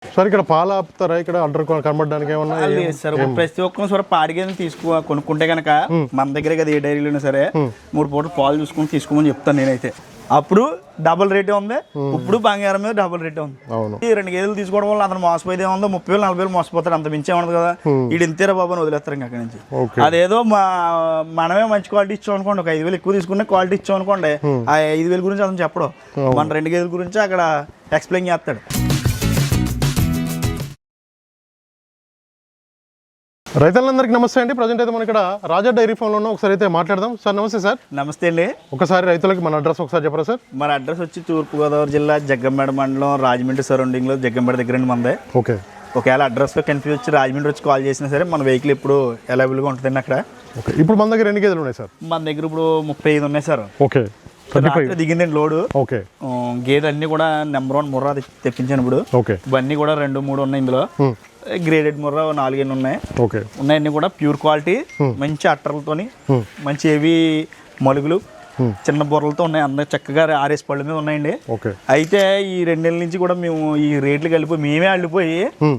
Sir ఇక్కడ పాలు ఆపుతారా ఇక్కడ ఆర్డర్ కనబడడానికి ఏమన్నా లేదు సార్. ప్రతి ఒక్కరు సార్ పాడి గేదెని కొనుక్కుంటే కనుక మన దగ్గరే కదా ఏ డైరీలోనే సరే 3 పూటలు పాలు చూసుకుని తీసుకోమని చెప్తాను నేనైతే. అప్పుడు డబుల్ రేటే ఉంది, ఇప్పుడు బంగారం మీద డబుల్ రేటే ఉంది. ఈ 2 గేదెలు తీసుకోవడం వల్ల అతను మోసపోయేది ఏముందో 30,000 40,000 మోసపోతాడు, అంత మించే ఉండదు కదా. వీడు ఇంతేరా బాబు అని వదిలేస్తారు ఇంకా అక్కడి నుంచి. అదేదో మనమే మంచి క్వాలిటీ ఇచ్చాం అనుకోండి, ఒక 5,000 ఎక్కువ తీసుకునే క్వాలిటీ ఇచ్చాం అనుకోండి, ఆ 5,000 గురించి అతను చెప్పడం, మన 2 గేదెల గురించి అక్కడ ఎక్స్ప్లెయిన్ చేస్తాడు. రైతులందరికీ నమస్తే అండి. ప్రజెంట్ అయితే మనం ఇక్కడ రాజా డైరీ ఫామ్ లో ఉన్నాం. ఒకసారి అయితే మాట్లాడదాం. సార్ నమస్తే సార్. నమస్తే అండి. ఒకసారి రైతులకి మన అడ్రస్ ఒకసారి చెప్పరా సార్? మన అడ్రస్ వచ్చి తూర్పుగోదావరి జిల్లా జగ్గంపేట మండలం, రాజమండ్రి సరౌండింగ్ లో జగ్గంపేట దగ్గర మందే. ఓకే. ఒకవేళ అడ్రస్ లో కన్ఫ్యూజ్ వచ్చి రాజమండ్రి వచ్చి కాల్ చేసినా సరే మన వెహికల్ ఇప్పుడు అవైలబుల్ గా ఉంటుందండి అక్కడ. ఓకే. ఇప్పుడు మన దగ్గర ఎన్ని గేదెలు ఉన్నాయి సార్? మన దగ్గర ఇప్పుడు 35 ఉన్నాయి సార్. ఓకే. దిగిందండి లోడు. ఓకే. గేదె అన్ని కూడా నెంబర్ 1 ముర్రా తెప్పించాను ఇప్పుడు. ఓకే. ఇవన్నీ కూడా 2 3 ఉన్నాయి ఇందులో. గ్రేడెడ్ ముర్రా 4 ఉన్నాయి. ఓకే. ఉన్నాయన్నీ కూడా ప్యూర్ క్వాలిటీ, మంచి అట్టర్లతోని, మంచి హెవీ మలుగులు, చిన్న బొర్రలతో ఉన్నాయి. అందరూ చక్కగా ఆర్ఎస్ పళ్ళ మీద ఉన్నాయండి. అయితే ఈ 2 నెలల నుంచి కూడా మేము ఈ రేట్లు కలిపిపోయి మేమే అల్లిపోయి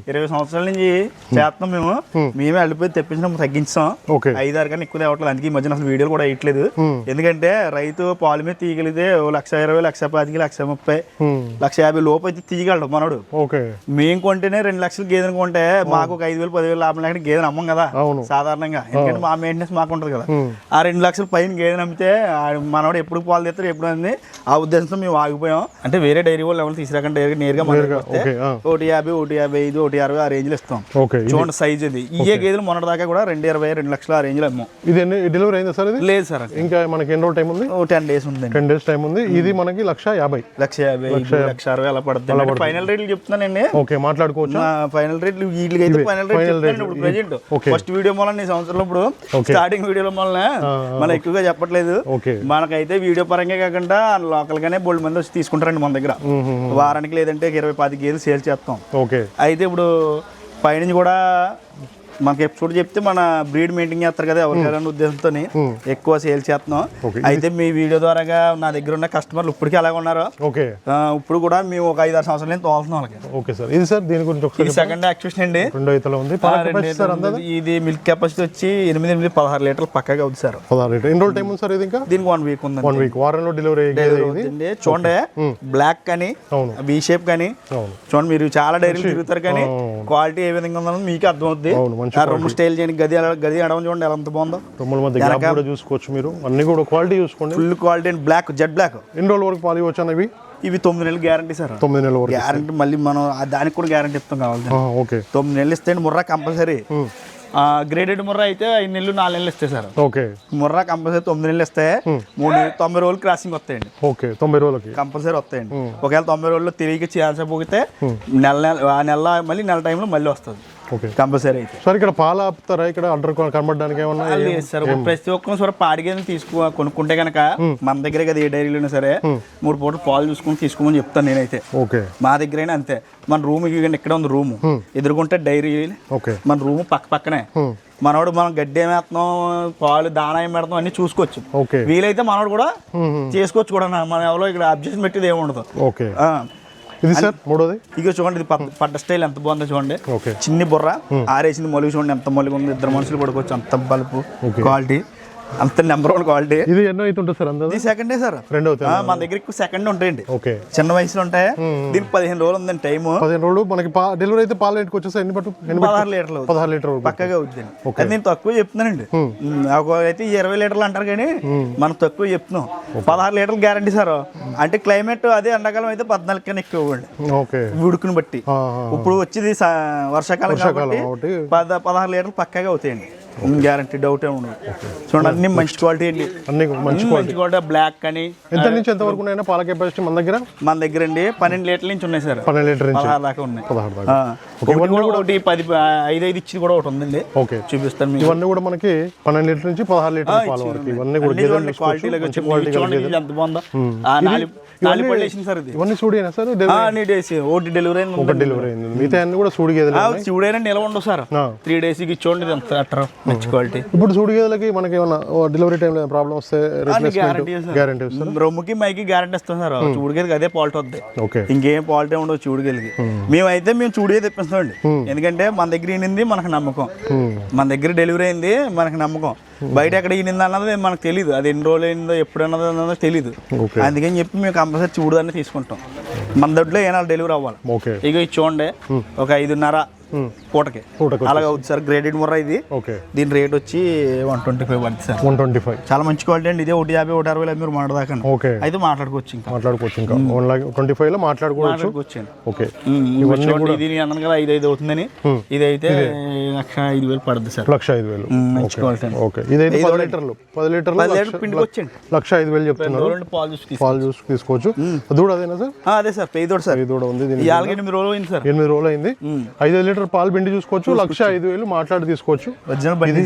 20 సంవత్సరాల నుంచి చేస్తున్నాం. మేమే అల్లిపోయి తెప్పించడం తగ్గించాం. 5-6 కన్నా ఎక్కువ తేవట్లేదు. అందుకే ఈ మధ్యన అసలు వీడియోలు కూడా వేయట్లేదు. ఎందుకంటే రైతు పాలు మీద తీయగలిగితే 1,20,000, 1,25,000, 1,30,000, 1,50,000 లోపు అయితే తీయగలడు మనోడు. మేము కొంటేనే 2 లక్షలు గేదెను కొంటే మాకు ఒక 5,000 10,000 లాభం లేకుండా గేదెను అమ్మం కదా సాధారణంగా. ఎందుకంటే మా మెయింటెనెన్స్ మాకు ఉంటుంది కదా. ఆ 2 లక్షల పైన గేదెను అమ్మితే మనోడు ఎప్పుడు పాలు తెస్తారు ఎప్పుడు అంది ఆ ఉద్దేశంతో మేము ఆగిపోయాం. అంటే వేరే డైరీ వాళ్ళు ఎవరు తీసుకురాకంటే నేరుగా 1,50,000, 1,55,000, 1,60,000 ఆ రేంజ్ లో ఇస్తాం. చూడండి సైజ్ ఇది. ఈ గేదెలు మొన్నటి దాకా కూడా 2,20,000, 2 లక్షలు ఆ రేంజ్ లో అమ్మాం. ఇది డెలివరీ అయిందా సార్? లేదు సార్, ఇంకా మనకి ఎన్ని రోజులు టైం ఉంది? 10 days ఉంది. 10 days టైం ఉంది. ఇది మనకి 1,50,000, 1,60,000 అలా పడుతుంది. ఫైనల్ రేట్లు చెప్తున్నానండి. ఓకే, మాట్లాడుకోవచ్చు. ఫైనల్ రేట్లు వీటికి అయితే ఫైనల్ రేట్ ఇప్పుడు ప్రెజెంట్ ఫస్ట్ వీడియో మూలన ఈ సంవత్సరంలో ఇప్పుడు స్టార్టింగ్ వీడియోలో మూలన మనం ఎక్కువగా చెప్పట్లేదు. మనకైతే వీడియో పరంగా కాకుండా లోకల్ గానే బోల్డ్ మంది వచ్చి తీసుకుంటారండి మన దగ్గర. వారానికి లేదంటే 20-25 గేదెలు సేల్ చేస్తాం. అయితే ఇప్పుడు పైనుంచి కూడా మనకి ఎపిసోడ్ చెప్తే మన బ్రీడ్ మెయింటైన్ చేస్తారు కదా ఎవరికైనా ఉద్దేశంతో ఎక్కువ సేల్ చేస్తున్నాం. అయితే మీ వీడియో ద్వారాగా నా దగ్గర ఉన్న కస్టమర్లు ఇప్పటికీ అలాగే ఉన్నారు. ఇప్పుడు కూడా మేము ఒక 5-6 సంవత్సరాలు తోలుతున్నాం వాళ్ళకి. Okay sir. ఇది సార్ దీని గురించి సెకండ్ యాక్చువేషన్ అండి. ఇది మిల్క్ కెపాసిటీ వచ్చి 8-16 లీటర్లు పక్కగా అవుతుంది సార్. 16 లీటర్. ఎన్ని రోజులు టైం ఉంది సార్? ఇది ఇంకా దీనికి 1 వీక్ ఉంది. 1 వీక్ వారంలో డెలివరీ అవుతుంది. చూడండి బ్లాక్ కానీ బీ షేప్ కానీ చూడండి. మీరు చాలా డైరీలు తిరుగుతారు కానీ క్వాలిటీ ఏ విధంగా ఉందో మీకు అర్థమవుతుంది. రొమ్ము స్టైల్ చేయండి, గది అడవం చూడండి ఎలా ఎంత బాగుందో. చూసుకోవచ్చు మీరు అన్ని కూడా క్వాలిటీ చూసుకోండి. Full quality and black, Z black. ఎన్ని రోజుల వరకు పాలు ఇవ్వచ్చు అన్నవి? ఇవి 9 నెలలు గ్యారంటీ సార్. 9 నెలల వరకు గ్యారంటీ. మళ్ళీ మనం దానికి కూడా గ్యారంటీ ఇస్తాం కావాలి. 9 నెలలు ఇస్తే ముర్రా కంపల్సరీ. గ్రేడెడ్ ముర్రా అయితే 5 నెలలు 4 నెలలు ఇస్తాయి సార్. ముర్రా కంపల్సరీ 9 నెలలు ఇస్తే 90 రోజులు క్రాసింగ్ వస్తాయండి. 90 రోజులకి కంపల్సరీ వస్తాయండి. ఒకవేళ 90 రోజుల్లో తిరిగి చేయాల్సిపోతే నెల మళ్ళీ నెల టైంలో మళ్ళీ వస్తుంది కంపల్సరీ. అయితే సార్ ఇక్కడ పాలు ఆపుతారా ఇక్కడ ఆర్డర్ కనబడడానికి ఏమన్నా? లేదు సార్. ప్రతి ఒక్కరు సార్ పాడి గేదెని కొనుక్కుంటే కనుక మన దగ్గరే కదా ఏ డైరీలోనే సరే 3 పూటలు పాలు చూసుకుని తీసుకోమని చెప్తాను నేనైతే. మా దగ్గరైనా అంతే. మన రూమ్ ఇక్కడ ఉంది. రూమ్ ఎదుర్కొంటే డైరీ, మన రూమ్ పక్కనే. మనోడు మనం గడ్డి ఏమేస్తున్నాం, పాలు దానా ఏం పెడతాం అన్ని చూసుకోవచ్చు. వీలైతే మనోడు కూడా చేసుకోవచ్చు కూడా. మనం ఎవరో ఇక్కడ అబ్జెక్షన్ పెట్టేది ఏమి ఉండదు. ఇది సార్ మూడోది. ఇక చూడండి ఇది పడ్డ స్టైల్ ఎంత బాగుందో చూడండి. చిన్ని బుర్ర ఆరేసింది మలుగు చూడండి ఎంత మలుగు ఉంది. 2 మనుషులు పడుకోవచ్చు అంత బలుపు క్వాలిటీ, అంత నెంబర్ 1 క్వాలిటీ. ఇది ఎన్నో అయితే ఉంటుంది సార్? ఇది సెకండ్ సార్. మన దగ్గర ఎక్కువ సెకండ్ ఉంటాయండి. చిన్న వయసులో ఉంటాయి. దీనికి 15 రోజులు ఉందండి టైం. 15 రోజులు మనకి డెలివరీ అయితే పాలు ఇంటికి వచ్చేసి ఎన్ని పట్టు? 16 లీటర్లు పక్కగా అవుతుంది. అది నేను తక్కువ చెప్తున్నానండి. అయితే 20 లీటర్లు అంటారు కానీ మనం తక్కువ చెప్తున్నాం. 16 లీటర్లు గ్యారంటీ సార్. అంటే క్లైమేట్ అదే ఎండాకాలం అయితే 14 కన్నా ఎక్కువ ఇవ్వండి ఉడుకుని బట్టి. ఇప్పుడు వచ్చేది వర్షాకాలం కాబట్టి 16 లీటర్లు పక్కగా అవుతాయండి గ్యారంటీ. డౌట్ ఏమి ఉండదు. చూడండి అన్ని మంచి క్వాలిటీ అండి. అన్ని మంచి క్వాలిటీ. బ్లాక్ కానీ ఎంత నుంచి ఎంత వరకు ఉన్నాయో పాల కెపాసిటీ మన దగ్గర అండి 12 లీటర్ల నుంచి ఉన్నాయి సార్. 12 లీటర్ 16 దాకా ఉన్నాయి. 10 5 ఇచ్చి కూడా ఒకటి ఉందండి. చూపిస్తాను. ఇవన్నీ కూడా మనకి 12 లీటర్ నుంచి 16 లీటర్ పాల వరకు. ఇవన్నీ కూడా క్వాలిటీ ఎంత బాగుందో. 4 పళ్ళు వేసింది సార్. ఇది ఇవన్నీ సూడినా సార్? ఒకటి డెలివరీ అయింది. మిగతా అన్ని కూడా సూడి గేదెలు. సూడైనా నిలవ ఉండవు సార్. 3 days చూడండి ఎంత అట్టర్ మంచి క్వాలిటీ. ఇప్పుడు చూడు గేదెలకి మనకి ఏమన్నా డెలివరీ టైంలో ప్రాబ్లం వస్తే గ్యారంటీ రొమ్ముకి మైకి గ్యారంటీ ఇస్తాం సార్. చూడుగేదికి అదే పాల్ట్ వద్దాయి, ఓకే, ఇంకేం పాల్ట్ ఉండవు చూడుగేదికి. మేమైతే మేము చూడుగే తెప్పిస్తామండి, ఎందుకంటే మన దగ్గర ఈనింది మనకు నమ్మకం, మన దగ్గర డెలివరీ అయింది మనకు నమ్మకం. బయట ఎక్కడ ఈనింది అన్నది మనకు తెలియదు, అది ఎన్ని రోజులు అయిందో ఎప్పుడు అన్నదో తెలియదు. అందుకని చెప్పి మేము కంపల్సరీ చూడదాన్ని తీసుకుంటాం. మన దొడ్లో ఏనాడు డెలివరీ అవ్వాలి. ఇక ఇది చూడండి, ఒక 5.5 పూటకి అలాగే అవుతుంది సార్. గ్రేడెడ్ ముర్రా ఇది. దీని రేట్ వచ్చి 125 పడుతుంది సార్. 125 చాలా మంచి క్వాలిటీ అండి. ఇదే 150, 160 మీరు మాట్లాడదాకా అయితే మాట్లాడుకోవచ్చు. ఇంకా 25 లో మాట్లాడుకోవచ్చు. ఓకే, ఇది అన్నాను కదా 5,500 అవుతుందని, ఇది అయితే 1,05,000 పడుతుంది సార్. 1,05,000 మంచి క్వాలిటీ. ఓకే, ఇదైతే 10 లీటర్లు 10 లీటర్లు పిండికి వచ్చండి. 1,05,000 చెప్తున్నారు. పాలు జ్యూస్ తీసుకోవచ్చు. దూడ అదేనా సార్? అదే సార్, పేదోడు సార్. పేదోడ ఉంది. 8 రోజులు అయింది సార్. 8 రోజులు అయింది. 5 లీటర్ పాలు పిండి చూసుకోవచ్చు. 1,05,000 మాట్లాడి తీసుకోవచ్చు.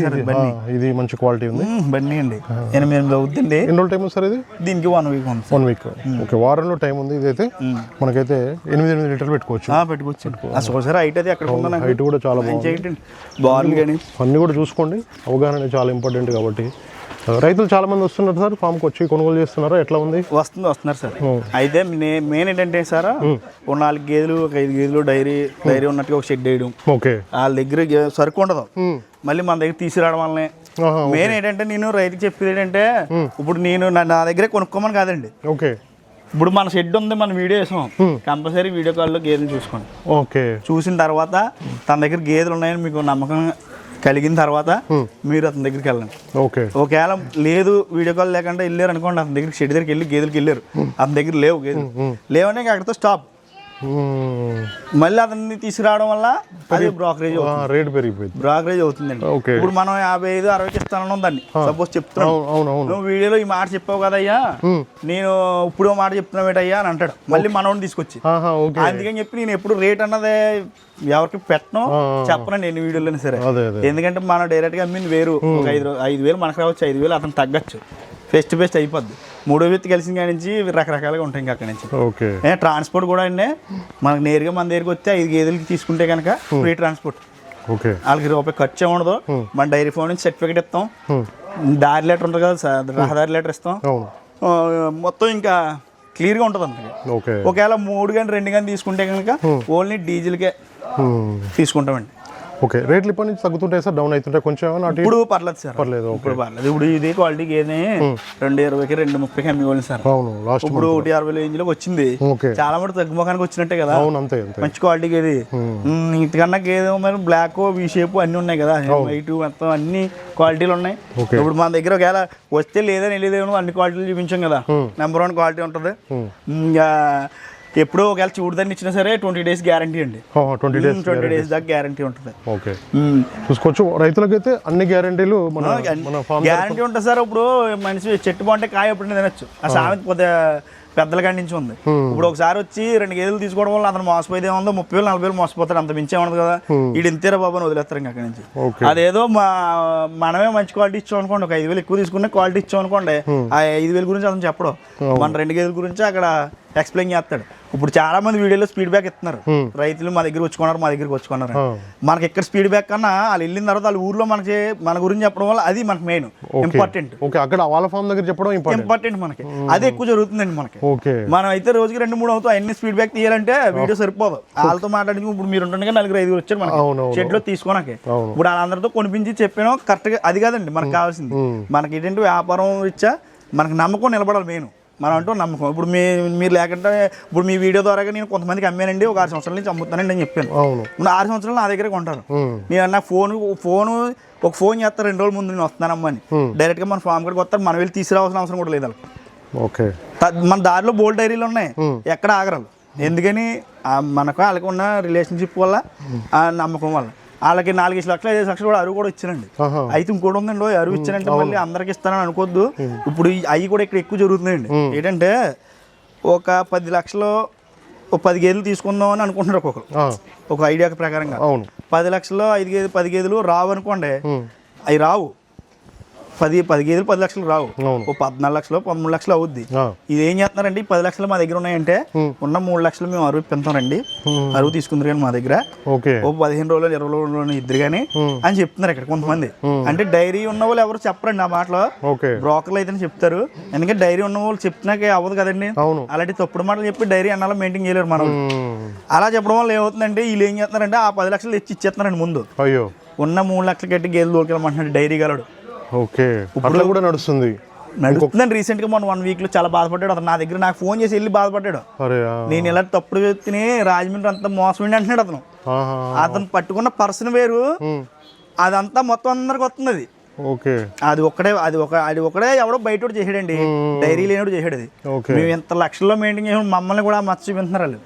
ఇది మంచి క్వాలిటీ ఉంది. బండి అండి 8 అవుతుంది. ఎన్ని రోజులు టైం ఉంది సార్ ఇది? దీనికి 1 వీక్ ఉంది. 1 వీక్. ఓకే, వారంలో టైం ఉంది. ఇదైతే మనకైతే 8 లీటర్లు పెట్టుకోవచ్చు. హైట్ అది అక్కడ హైట్ కూడా చాలా బాగుంది. అన్ని కూడా చూసుకోండి, అవగాహన చాలా ఇంపార్టెంట్ కాబట్టి. రైతులు చాలా మంది వస్తున్నారు సార్ ఫామ్కి వచ్చి కొనుగోలు చేస్తున్నారా? ఎట్లా ఉంది? వస్తున్నారు సార్. అయితే మెయిన్ ఏంటంటే సార్, ఒక 4 గేదెలు, ఒక 5 గేదెలు డైరీ ఉన్నట్టుగా ఒక షెడ్ వేయడం. ఓకే, వాళ్ళ దగ్గర సరుకు ఉండదు, మళ్ళీ మన దగ్గర తీసుకురావడం వల్లనే. మెయిన్ ఏంటంటే నేను రైతుకి చెప్పేది ఏంటంటే, ఇప్పుడు నేను నా దగ్గర కొనుక్కోమని కాదండి. ఓకే, ఇప్పుడు మన షెడ్ ఉంది, మన వీడియో వేసాం, కంపల్సరీ వీడియో కాల్లో గేదెలు చూసుకోండి. ఓకే, చూసిన తర్వాత తన దగ్గర గేదెలు ఉన్నాయని మీకు నమ్మకం కలిగిన తర్వాత మీరు అతని దగ్గరికి వెళ్ళండి. ఓకే, ఒకవేళ లేదు వీడియో కాల్ లేకుండా వెళ్ళారు అనుకోండి, అతని దగ్గరికి షెడ్ దగ్గరికి వెళ్ళి గేదెలకి వెళ్ళారు, అతని దగ్గర లేవు గేదెలు, లేవనే అక్కడితో స్టాప్. మళ్ళీ అతన్ని తీసుకురావడం వల్ల అది బ్రోకరేజ్ రేట్ పెరిగిపోయింది, బ్రోకరేజ్ అవుతుందండి. ఇప్పుడు మనం 55, 60 ఇస్తానన్నాం దాన్ని, సపోజ్ చెప్తున్నాం, నువ్వు వీడియోలో ఈ మాట చెప్పావు కదయ్యా, నేను ఇప్పుడు మాట చెప్తున్నావు ఏంటయ్యా అని అంటాడు, మళ్ళీ మనోడిని తీసుకొచ్చి. అందుకని చెప్పి నేను ఎప్పుడు రేట్ అన్నది ఎవరికి పెట్టను, చెప్పను నేను వీడియోలోనే సరే. ఎందుకంటే మనం డైరెక్ట్గా అమ్మింది వేరు, ఒక 5,000 మనకు రావచ్చు, 5,000 అతను తగ్గచ్చు, ఫేస్ టు ఫేస్ అయిపోద్ది. 3వ వ్యక్తి కలిసిన కాడి నుంచి రకరకాలుగా ఉంటాయి. ఇంకా అక్కడి నుంచి ట్రాన్స్పోర్ట్ కూడా అండి, మనకు నేరుగా మన దగ్గరికి వస్తే 5 గేదెలకి తీసుకుంటే కనుక ఫ్రీ ట్రాన్స్పోర్ట్, వాళ్ళకి రూపాయి ఖర్చు ఉండదు. మన డైరీ ఫామ్ నుంచి సర్టిఫికేట్ ఇస్తాం, దారి లెటర్ ఉంటుంది కదా సార్, రహదారి లెటర్ ఇస్తాం, మొత్తం ఇంకా క్లియర్గా ఉంటుంది అంతే. ఒకవేళ 3 కానీ 2 కానీ తీసుకుంటే కనుక ఓన్లీ డీజిల్కే తీసుకుంటామండి. ఓకే, రేట్లు ఇప్పటి నుంచి తగ్గుతుంటాయి సార్, డౌన్ అవుతుంటాయి కొంచెం? ఇప్పుడు పర్లేదు సార్, పర్లేదు, ఇప్పుడు పర్లేదు. ఇప్పుడు ఇది క్వాలిటీ గేదె 220కి 230కి అమ్మివ్వాలి సార్. ఇప్పుడు 160 రేంజ్లోకి వచ్చింది, చాలా మటు తగ్గుముఖానికి వచ్చినట్టే కదా. మంచి క్వాలిటీ గేది, ఇంతకన్నా గేదె మరి బ్లాక్, వి షేప్ అన్ని ఉన్నాయి కదా, వైట్ మొత్తం అన్ని క్వాలిటీలు ఉన్నాయి. ఇప్పుడు మన దగ్గర ఒకవేళ వస్తే లేదని వెళ్ళేదేమో అన్ని క్వాలిటీలు చూపించాం కదా, నెంబర్ 1 క్వాలిటీ ఉంటుంది. ఇంకా ఎప్పుడో ఒకవేళ చూడదాన్ని ఇచ్చినా సరే 20 days గ్యారంటీ అండి. 20 days దాకా గ్యారంటీ ఉంటుంది. ఓకే, చూసుకోవచ్చు. రైతులకైతే అన్ని గ్యారంటీలు గ్యారంటీ ఉంటుంది సార్. ఇప్పుడు మనిషి చెట్టు బాగుంటే కాయ ఎప్పుడు తినచ్చు, ఆ సామెత కొద్దిగా పెద్దల కాడి నుంచి ఉంది. ఇప్పుడు ఒకసారి వచ్చి 2 గేదెలు తీసుకోవడం వల్ల అతను మోసపోయేది ఏముందో, 30,000, 40,000 మోసపోతాడు, అంత మించే ఉండదు కదా. వీడు ఇంతేరా బాబు అని వదిలేస్తారు ఇంకా అక్కడి నుంచి. అదేదో మనమే మంచి క్వాలిటీ ఇచ్చాం అనుకోండి, ఒక 5,000 ఎక్కువ తీసుకునే క్వాలిటీ ఇచ్చాం అనుకోండి, ఆ 5,000 గురించి అతను చెప్పడం, మన 2 గేదెల గురించి అక్కడ ఎక్స్ప్లెయిన్ చేస్తాడు. ఇప్పుడు చాలా మంది వీడియోలో స్పీడ్ బ్యాక్ ఇస్తున్నారు, రైతులు మా దగ్గర వచ్చుకున్నారు, మా దగ్గరికి వచ్చుకున్నారు. మనకి ఇక్కడ స్పీడ్ బ్యాక్ కన్నా వాళ్ళు వెళ్ళిన తర్వాత వాళ్ళ ఊర్లో మన గురించి చెప్పడం వల్ల అది మనకి మెయిన్ ఇంపార్టెంట్. అక్కడ వాళ్ళ ఫామ్ దగ్గర చెప్పడం ఇంపార్టెంట్, మనకి అదే ఎక్కువ జరుగుతుందండి. మనకి మనం అయితే రోజుకి 2-3 అవుతాం, అన్ని స్పీడ్ బ్యాక్ తీయాలంటే వీడియో సరిపోదు. వాళ్ళతో మాట్లాడి ఇప్పుడు మీరు ఉంటుండగా 4-5 వచ్చారు మనకి షెడ్ లో తీసుకోనాకే. ఇప్పుడు వాళ్ళందరితో కొనిపించి చెప్పాను కరెక్ట్ గా, అది కాదండి మనకు కావాల్సింది. మనకి ఏంటంటే వ్యాపారం ఇచ్చా మనకి నమ్మకం నిలబడాలి మెయిన్, మనం అంటూ నమ్మకం. ఇప్పుడు మీరు లేకుంటే ఇప్పుడు మీ వీడియో ద్వారా నేను కొంతమందికి అమ్మానండి, ఒక 6 సంవత్సరాల నుంచి అమ్ముతానండి అని చెప్పాను. ఇప్పుడు 6 సంవత్సరాలు నా దగ్గర కొంటారు. నేను నాకు ఒక ఫోన్ చేస్తారు 2 రోజుల ముందు నేను వస్తున్నానమ్మా అని, డైరెక్ట్ గా మన ఫామ్ కాడికి వస్తారు, మనం వెళ్ళి తీసుకురావాల్సిన అవసరం కూడా లేదు. మన దారిలో బోల్డ్ డైరీలు ఉన్నాయి, ఎక్కడ ఆగరాలు. ఎందుకని మనకు వాళ్ళకి ఉన్న రిలేషన్షిప్ వల్ల, ఆ నమ్మకం వల్ల. వాళ్ళకి 4 లక్షలు 5 లక్షలు కూడా అరువు కూడా ఇచ్చానండి. అయితే ఇంకోటి ఉందండి, అరువు ఇచ్చానంటే మళ్ళీ అందరికి ఇస్తానని అనుకోవద్దు. ఇప్పుడు అవి కూడా ఇక్కడ ఎక్కువ జరుగుతున్నాయండి. ఏంటంటే ఒక 10 లక్షలు 10 గేదెలు తీసుకుందాం అని అనుకుంటున్నారు ఒక్కొక్కరు, ఒక ఐడియా ప్రకారంగా. 10 లక్షల్లో 10 గేదెలు రావు అనుకోండి, అవి రావు. 10 గేదెలు 10 లక్షలు రావు. ఓ 14 లక్షలు 13 లక్షలు అవుద్ది. ఇది ఏం చేస్తున్నారండి, 10 లక్షలు మా దగ్గర ఉన్నాయంటే ఉన్న 3 లక్షలు మేము అరువు పెంతామండి, అరువు తీసుకుందరు కానీ మా దగ్గర ఓ 15 రోజులు 20 రోజులు ఇద్దరు కానీ అని చెప్తున్నారు ఇక్కడ కొంతమంది. అంటే డైరీ ఉన్న వాళ్ళు ఎవరు చెప్పరండి ఆ మాటలో, బ్రోకర్లు అయితే చెప్తారు. ఎందుకంటే డైరీ ఉన్న వాళ్ళు చెప్తున్నాకే అవ్వదు కదండి. అలాంటి తప్పుడు మాటలు చెప్పి డైరీ అన్నాలో మెయింటైన్ చేయలేరు మనం. అలా చెప్పడం వల్ల ఏమవుతుందంటే వీళ్ళు ఏం చేస్తున్నారంటే ఆ 10 లక్షలు ఇచ్చేస్తున్నారండి ముందు. ఉన్న 3 లక్షలు కట్టి గేదెలు దొరికెళ్ళమంటున్నాడు డైరీ గలడు. ఇప్పుడు కూడా నడుస్తుందండి. రీసెంట్ గా మొన్న 1 వీక్ లో చాలా బాధపడ్డాడు అతను. నా దగ్గర నాకు ఫోన్ చేసి వెళ్ళి బాధపడ్డాడు, నేను ఇలా తప్పుడు వ్యక్తిని రాజమండ్రి అంతా మోసమండి అంటున్నాడు అతను. అతను పట్టుకున్న పర్సన్ వేరు, అదంతా మొత్తం అందరికి వస్తుంది. అది ఒకడే ఎవడో బయట చేసాడండి, డైరీ లేనివాడు చేసాడు. అది మేము ఎంత లక్షల్లో మెయింటైన్ చేసాం, మమ్మల్ని కూడా మచ్చ చూపిస్తున్నారు వాళ్ళు.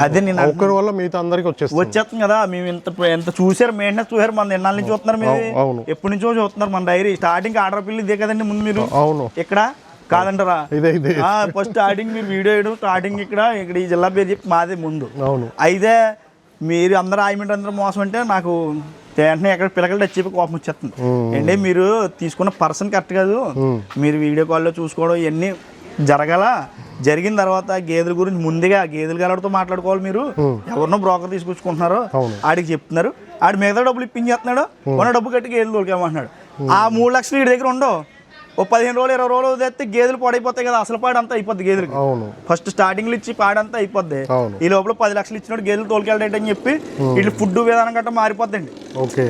అదే నేను ఒకరి వల్ల మిగతా అందరికి వచ్చేస్తుంది కదా. మేము ఎంత చూసారు, మెయింటెనెన్స్ చూసారు, మన ఎన్నాళ్ళ నుంచి చూస్తున్నారు, మీరు ఎప్పటి నుంచో చూస్తున్నారు మన డైరీ. స్టార్టింగ్ ఆర్డర్ పిల్లి ఇదే కదండి ముందు మీరు ఇక్కడ కాదంటారా? ఫస్ట్ స్టార్టింగ్ మీరు వీడియో వేయడం స్టార్టింగ్ ఇక్కడ ఈ జిల్లా పేరు చెప్పి మాదే ముందు. అయితే మీరు అందరూ ఆయమంటే అందరూ మోసం అంటే నాకు వెంటనే ఎక్కడ పిల్లకలు టచ్ చెప్పి కోపం వచ్చేస్తుంది. అంటే మీరు తీసుకున్న పర్సన్ కరెక్ట్ కాదు, మీరు వీడియో కాల్లో చూసుకోవడం ఇవన్నీ జరిగిన తర్వాత గేదెల గురించి ముందుగా గేదెలు గలడితో మాట్లాడుకోవాలి. మీరు ఎవరినో బ్రోకర్ తీసుకొచ్చుకుంటున్నారో ఆడికి చెప్తున్నారు, ఆడి మిగతా డబ్బులు ఇప్పించేస్తున్నాడు, ఉన్న డబ్బు కట్టి గేదెలు దొరికామంటున్నాడు. ఆ 3 లక్షలు వీడి దగ్గర ఉండవు. ఓ 15 రోజులు 20 రోజులు తెస్తే గేదెలు పాడైపోతాయి కదా, అసలు పాడంతా అయిపోద్ది గేదెలకి. ఫస్ట్ స్టార్టింగ్ లో ఇచ్చి పాడంతా అయిపోద్ది. ఈ లోపల 10 లక్షలు ఇచ్చినట్టు గేదెలు తోలుకెళ్ళాడు అని చెప్పి వీళ్ళు ఫుడ్ విధానం గట్రా మారిపోద్దండి.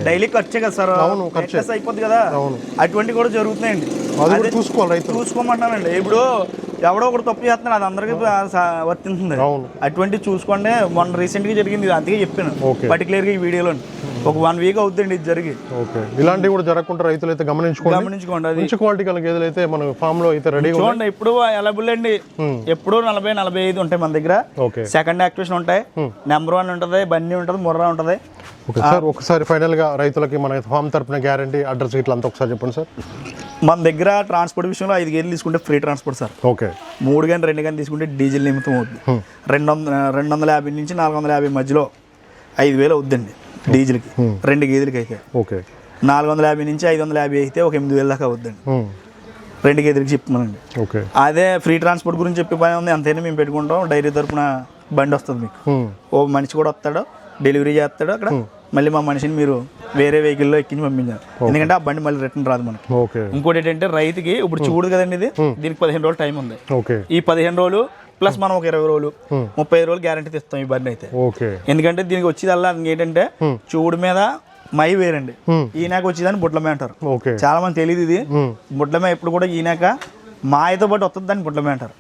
డైలీ ఖర్చే కదా సార్, అయిపోద్ది కదా. అటువంటి కూడా జరుగుతున్నాయండి, చూసుకోమంటానండి. ఇప్పుడు ఎవడో ఒకటి తప్పు చేస్తున్నాడు, అది అందరికీ వర్తింటుంది. అటువంటి చూసుకోండి. మొన్న రీసెంట్ గా జరిగింది, అందుకే చెప్పాను పర్టికులర్ గా ఈ వీడియోలో. ఒక 1 వీక్ అవుతుందండి ఇది జరిగి. ఇలాంటివి కూడా జరగకుండా రైతులు అయితే గమనించుకోండి. అది మంచి క్వాలిటీ గల గేదెలు అయితే మన ఫామ్ లో అయితే రెడీ చూడండి. ఇప్పుడు అవైలబుల్ అండి, ఎప్పుడు 40-45 ఉంటాయి మన దగ్గర. సెకండ్ యాక్టివేషన్ ఉంటాయి, నెంబర్ 1 ఉంటుంది, బన్నీ ఉంటుంది, ముర్రా ఉంటుంది. సార్ ఒకసారి ఫైనల్ గా రైతులకి మన ఫామ్ తరపున గ్యారంటీ అడ్రస్ ఇట్లా అంతా ఒకసారి చెప్పండి సార్. మన దగ్గర ట్రాన్స్పోర్ట్ విషయంలో 5 గేదెలు తీసుకుంటే ఫ్రీ ట్రాన్స్పోర్ట్ సార్. 3 కానీ 2 కానీ తీసుకుంటే డీజిల్ నిమిత్తం అవుతుంది. 250 నుంచి 450 మధ్యలో 5,000 అవుద్దండి డీజిల్కి, 2 గేదెలకి అయితే. 450 నుంచి 550 అయితే ఒక 8,000 దాకా అవుద్దండి 2 గేదెలకి చెప్తున్నానండి. అదే ఫ్రీ ట్రాన్స్పోర్ట్ గురించి చెప్పే పని ఉంది, అంతేనా మేము పెట్టుకుంటాం. డైరీ తరపున బండి వస్తుంది మీకు, ఓ మనిషి కూడా వస్తాడు, డెలివరీ చేస్తాడు అక్కడ. మళ్ళీ మా మనిషిని మీరు వేరే వెహికల్లో ఎక్కించి పంపించారు, ఎందుకంటే ఆ బండి మళ్ళీ రిటర్న్ రాదు మనకి. ఇంకోటి ఏంటంటే రైతుకి ఇప్పుడు చూడు కదండి, ఇది దీనికి 15 రోజులు టైం ఉంది. ఈ 15 రోజులు ప్లస్ మనం ఒక 20 రోజులు 35 రోజులు గ్యారంటీ ఇస్తాం ఈ బండి అయితే. ఎందుకంటే దీనికి వచ్చేదల్లా ఏంటంటే చూడు మీద మై వేరండి, ఈనాక వచ్చేదాన్ని బుడ్లమే అంటారు. చాలా మంది తెలియదు ఇది బుడ్లమే. ఎప్పుడు కూడా ఈనాక మాయతో పాటు వస్తుంది దాన్ని బుడ్లమే అంటారు.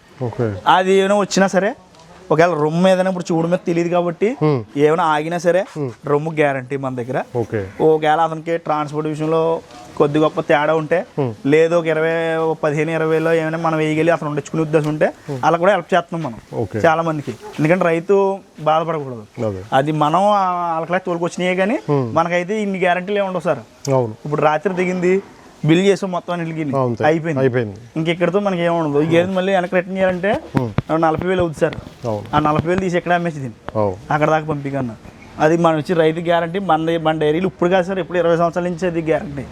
అది ఏమైనా వచ్చినా సరే, ఒకవేళ రొమ్ము ఏదైనా ఇప్పుడు చూడు మీద తెలియదు కాబట్టి ఏమైనా ఆగినా సరే రొమ్ము గ్యారంటీ మన దగ్గర. ఒకవేళ అతనికి ట్రాన్స్పోర్ట్ విషయంలో కొద్ది గొప్ప తేడా ఉంటే, లేదు ఒక 15-20లో ఏమైనా మనం వేయగలి అతను ఉండించుకునే ఉద్దేశం ఉంటే అలా కూడా హెల్ప్ చేస్తున్నాం మనం చాలా మందికి. ఎందుకంటే రైతు బాధపడకూడదు, అది మనం వాళ్ళకి తోలుకొచ్చినాయే కానీ మనకైతే ఇన్ని గ్యారంటీలు ఏమి ఉండవు సార్. ఇప్పుడు రాత్రి దిగింది బిల్ చేసాం మొత్తం ఇంటికి అయిపోయింది, ఇంకెక్కడితో మనకి ఏముండదు. ఈ గేదె మళ్ళీ వెనక్కి రిటర్న్ చేయాలంటే 40,000 అవుతుంది సార్. ఆ 40,000 తీసి ఎక్కడ అమ్మేసి దీన్ని అక్కడ దాకా పంపికన్నా. అది మనం వచ్చి రైతు గ్యారంటీ. మన డైరీలు ఇప్పుడు కాదు సార్, ఇప్పుడు 20 సంవత్సరాల నుంచి అది గ్యారంటీ.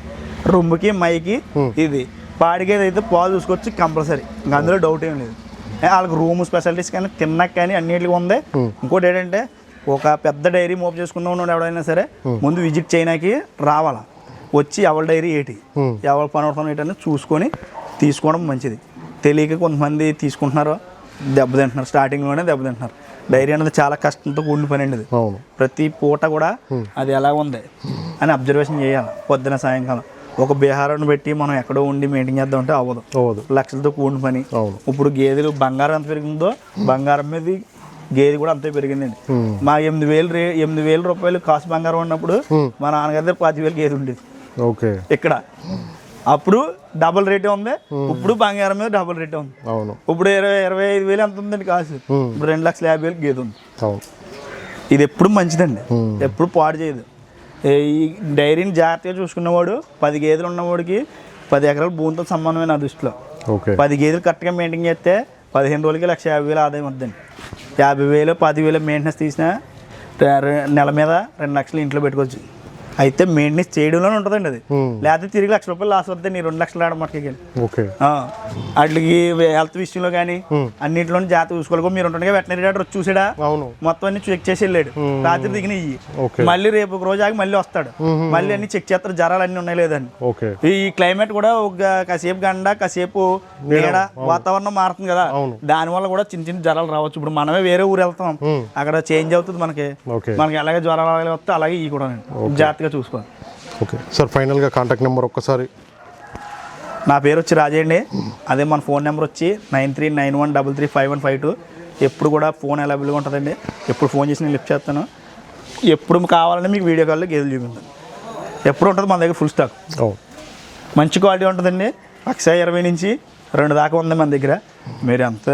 రొమ్ముకి మైకి ఇది పాడిగేది అయితే పాలు చూసుకోవచ్చు కంపల్సరీ, ఇంకా అందులో డౌట్ ఏం లేదు. వాళ్ళకి రూమ్ స్పెషాలిటీస్ కానీ తిన్నాక కానీ అన్నిటికీ ఉంది. ఇంకోటి ఏంటంటే ఒక పెద్ద డైరీ మోపు చేసుకుందాం ఉన్నాడు ఎవడైనా సరే, ముందు విజిట్ చేయడానికి రావాలా, వచ్చి ఎవరి డైరీ ఏంటి, ఎవరి పని అవుతున్నా ఏంటి అనేది చూసుకొని తీసుకోవడం మంచిది. తెలియక కొంతమంది తీసుకుంటున్నారు, దెబ్బతింటున్నారు, స్టార్టింగ్లోనే దెబ్బతింటున్నారు. డైరీ అనేది చాలా కష్టంతో కూడిన పని అండి. అది ప్రతి పూట కూడా అది ఎలా ఉంది అని అబ్జర్వేషన్ చేయాలి. పొద్దున సాయంకాలం ఒక బీహారాన్ని పెట్టి మనం ఎక్కడో ఉండి మెయింటైన్ చేద్దామంటే అవ్వదు, లక్షలతో కూడిన పని. ఇప్పుడు గేదెలు బంగారం ఎంత పెరిగిందో బంగారం మీద గేదె కూడా అంతే పెరిగిందండి. మా 8,000 రూపాయలు కాసు బంగారం ఉన్నప్పుడు మా నాన్నగారి దగ్గర 10,000 గేదె ఉండేది ఇక్కడ. అప్పుడు డబుల్ రేటే ఉంది, ఇప్పుడు బంగారం మీద డబుల్ రేటే ఉంది. ఇప్పుడు 25,000 ఎంత ఉందండి కాసు, ఇప్పుడు 2,50,000 గేదె ఉంది. ఇది ఎప్పుడు మంచిదండి, ఎప్పుడు పాడు చేయదు. ఈ డైరీని జాగ్రత్తగా చూసుకున్నవాడు 10 గేదెలు ఉన్నవాడికి 10 ఎకరాల భూమితో సంబంధమైన నా దృష్టిలో. 10 గేదెలు కరెక్ట్గా మెయింటైన్ చేస్తే 15 రోజులకి 1,50,000 ఆదాయం వద్దండి. 50,000 10,000 మెయింటెనెన్స్ తీసినా నెల మీద 2 లక్షలు ఇంట్లో పెట్టుకోవచ్చు. అయితే మెయింటెనెన్స్ చేయడంలోనే ఉంటుందండి అది. లేకపోతే తిరిగి ₹1,00,000 లాస్ వద్ద నీ 2 లక్షలు ఆడ మట్టుకి ఓకే వాటికి హెల్త్ విషయంలో కానీ అన్నింటిలో జాగ్రత్త చూసుకోవాలి. మీరు ఉంటుండగా వెటనరీ డాక్టర్ వచ్చి చూసాడా మొత్తం అన్ని చెక్ చేసి వెళ్ళాడు, రాత్రి దిగినవి మళ్ళీ రేపు ఒక రోజు ఆగి మళ్ళీ వస్తాడు, మళ్ళీ అన్ని చెక్ చేస్తారు జ్వరాలు అన్ని ఉన్నాయి లేదని. ఈ క్లైమేట్ కూడా ఒక కాసేపు గండ కాసేపు నీడ వాతావరణం మారుతుంది కదా, దానివల్ల కూడా చిన్న చిన్న జ్వరాలు రావచ్చు. ఇప్పుడు మనమే వేరే ఊరు వెళ్తాం, అక్కడ చేంజ్ అవుతుంది మనకి ఎలాగే జ్వరాలు వస్తే అలాగే ఇవి కూడా జాగ్రత్తగా చూసుకోవాలి. ఓకే సార్, ఫైనల్గా కాంటాక్ట్ నెంబర్ ఒక్కసారి. నా పేరు వచ్చి రాజే అండి, అదే మన ఫోన్ నెంబర్ వచ్చి 9391335152. ఎప్పుడు కూడా ఫోన్ అవైలబుల్గా ఉంటుందండి, ఎప్పుడు ఫోన్ చేసి నేను లిఫ్ట్ చేస్తాను. ఎప్పుడు కావాలంటే మీకు వీడియో కాల్లో గేదెలు చూపించాను, ఎప్పుడు ఉంటుంది మన దగ్గర ఫుల్ స్టాక్. మంచి క్వాలిటీ ఉంటుందండి, 120 నుంచి 2 దాకా ఉంది మన దగ్గర. మీరు ఎంత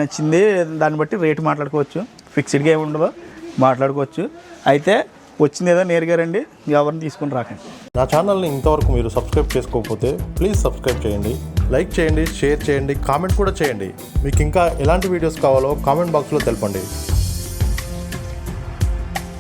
నచ్చింది దాన్ని బట్టి రేటు మాట్లాడుకోవచ్చు, ఫిక్స్డ్గా ఏమి ఉండదు, మాట్లాడుకోవచ్చు. అయితే వచ్చింది ఏదో నేరుగా రండి, ఎవరిని తీసుకుని రాకండి. నా ఛానల్ని ఇంతవరకు మీరు సబ్స్క్రైబ్ చేసుకోకపోతే ప్లీజ్ సబ్స్క్రైబ్ చేయండి, లైక్ చేయండి, షేర్ చేయండి, కామెంట్ కూడా చేయండి. మీకు ఇంకా ఎలాంటి వీడియోస్ కావాలో కామెంట్ బాక్స్లో తెలపండి.